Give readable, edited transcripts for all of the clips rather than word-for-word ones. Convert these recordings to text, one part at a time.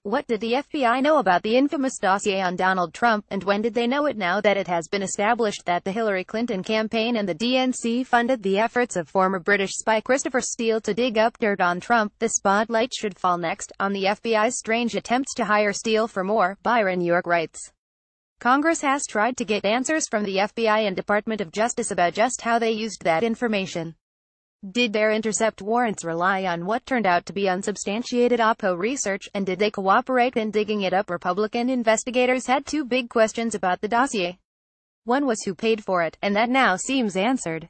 What did the FBI know about the infamous dossier on Donald Trump, and when did they know it now that it has been established that the Hillary Clinton campaign and the DNC funded the efforts of former British spy Christopher Steele to dig up dirt on Trump? The spotlight should fall next on the FBI's strange attempts to hire Steele for more, Byron York writes. Congress has tried to get answers from the FBI and Department of Justice about just how they used that information. Did their intercept warrants rely on what turned out to be unsubstantiated Oppo research, and did they cooperate in digging it up? Republican investigators had two big questions about the dossier. One was who paid for it, and that now seems answered.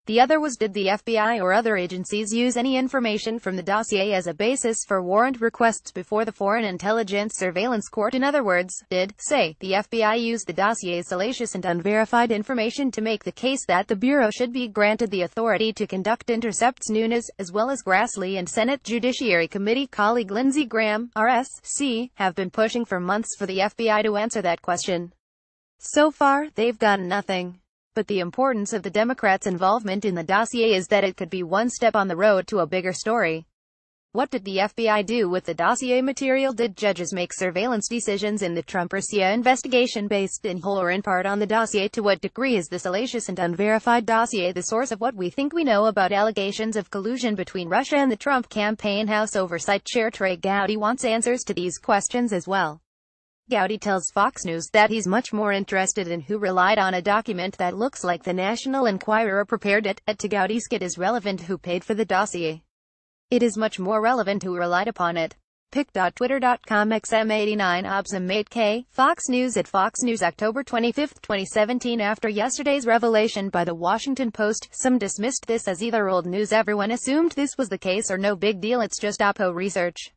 The other was, did the FBI or other agencies use any information from the dossier as a basis for warrant requests before the Foreign Intelligence Surveillance Court? In other words, did, say, the FBI use the dossier's salacious and unverified information to make the case that the Bureau should be granted the authority to conduct intercepts? Nunes, as well as Grassley and Senate Judiciary Committee colleague Lindsey Graham, RSC, have been pushing for months for the FBI to answer that question. So far, they've gotten nothing. But the importance of the Democrats' involvement in the dossier is that it could be one step on the road to a bigger story. What did the FBI do with the dossier material? Did judges make surveillance decisions in the Trump-Russia investigation based in whole or in part on the dossier? To what degree is the salacious and unverified dossier the source of what we think we know about allegations of collusion between Russia and the Trump campaign? House Oversight Chair Trey Gowdy wants answers to these questions as well. Gowdy tells Fox News that he's much more interested in who relied on a document that looks like the National Enquirer prepared it. To Gowdy, it is relevant who paid for the dossier. It is much more relevant who relied upon it. Pic.twitter.com XM89 Obsam8K, Fox News. At Fox News, October 25, 2017. After yesterday's revelation by the Washington Post, some dismissed this as either old news. Everyone assumed this was the case, or no big deal, it's just Oppo research.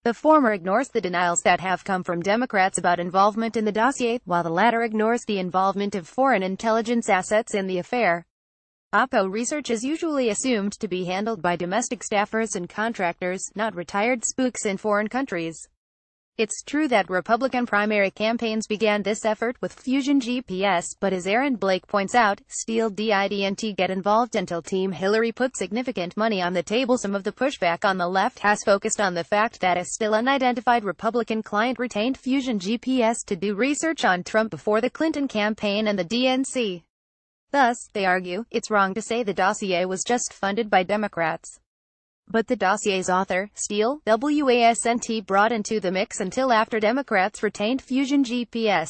The former ignores the denials that have come from Democrats about involvement in the dossier, while the latter ignores the involvement of foreign intelligence assets in the affair. Oppo research is usually assumed to be handled by domestic staffers and contractors, not retired spooks in foreign countries. It's true that Republican primary campaigns began this effort with Fusion GPS, but as Aaron Blake points out, Steele didn't get involved until Team Hillary put significant money on the table. Some of the pushback on the left has focused on the fact that a still unidentified Republican client retained Fusion GPS to do research on Trump before the Clinton campaign and the DNC. Thus, they argue, it's wrong to say the dossier was just funded by Democrats. But the dossier's author, Steele, wasn't brought into the mix until after Democrats retained Fusion GPS.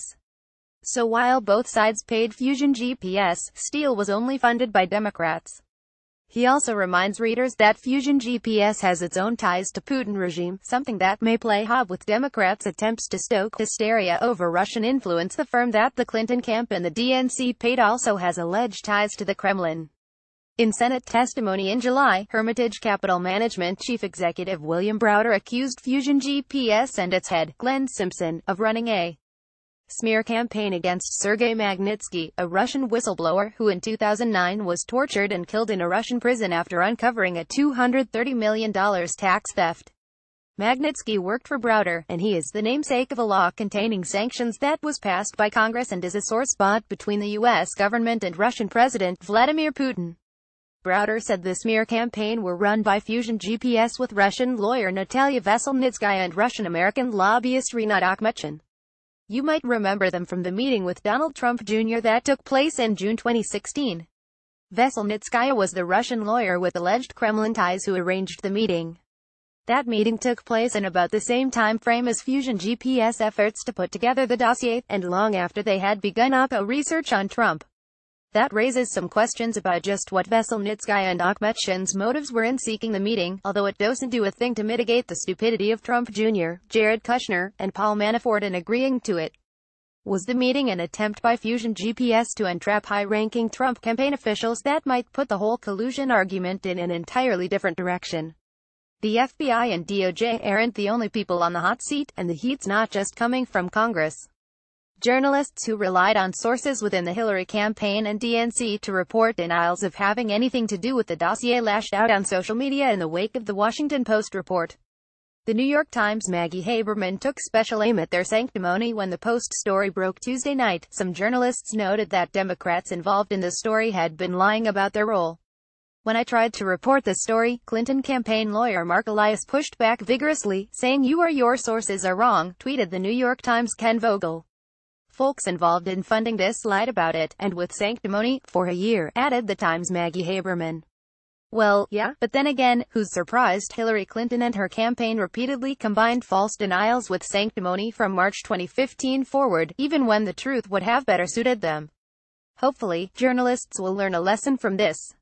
So while both sides paid Fusion GPS, Steele was only funded by Democrats. He also reminds readers that Fusion GPS has its own ties to Putin regime, something that may play hob with Democrats' attempts to stoke hysteria over Russian influence. The firm that the Clinton camp and the DNC paid also has alleged ties to the Kremlin. In Senate testimony in July, Hermitage Capital Management Chief Executive William Browder accused Fusion GPS and its head, Glenn Simpson, of running a smear campaign against Sergei Magnitsky, a Russian whistleblower who in 2009 was tortured and killed in a Russian prison after uncovering a $230 million tax theft. Magnitsky worked for Browder, and he is the namesake of a law containing sanctions that was passed by Congress and is a sore spot between the U.S. government and Russian President Vladimir Putin. Browder said the smear campaign were run by Fusion GPS with Russian lawyer Natalia Veselnitskaya and Russian-American lobbyist Rinat Akhmetshin. You might remember them from the meeting with Donald Trump Jr. that took place in June 2016. Veselnitskaya was the Russian lawyer with alleged Kremlin ties who arranged the meeting. That meeting took place in about the same time frame as Fusion GPS efforts to put together the dossier, and long after they had begun Oppo research on Trump. That raises some questions about just what Veselnitskaya and Akhmetshin's motives were in seeking the meeting, although it doesn't do a thing to mitigate the stupidity of Trump Jr., Jared Kushner, and Paul Manafort in agreeing to it. Was the meeting an attempt by Fusion GPS to entrap high-ranking Trump campaign officials? That might put the whole collusion argument in an entirely different direction. The FBI and DOJ aren't the only people on the hot seat, and the heat's not just coming from Congress. Journalists who relied on sources within the Hillary campaign and DNC to report denials of having anything to do with the dossier lashed out on social media in the wake of the Washington Post report. The New York Times' Maggie Haberman took special aim at their sanctimony when the Post story broke Tuesday night. Some journalists noted that Democrats involved in the story had been lying about their role. When I tried to report this story, Clinton campaign lawyer Mark Elias pushed back vigorously, saying your sources are wrong, tweeted the New York Times' Ken Vogel. Folks involved in funding this lied about it, and with sanctimony, for a year, added the Times' Maggie Haberman. Well, yeah, but then again, who's surprised? Hillary Clinton and her campaign repeatedly combined false denials with sanctimony from March 2015 forward, even when the truth would have better suited them. Hopefully, journalists will learn a lesson from this.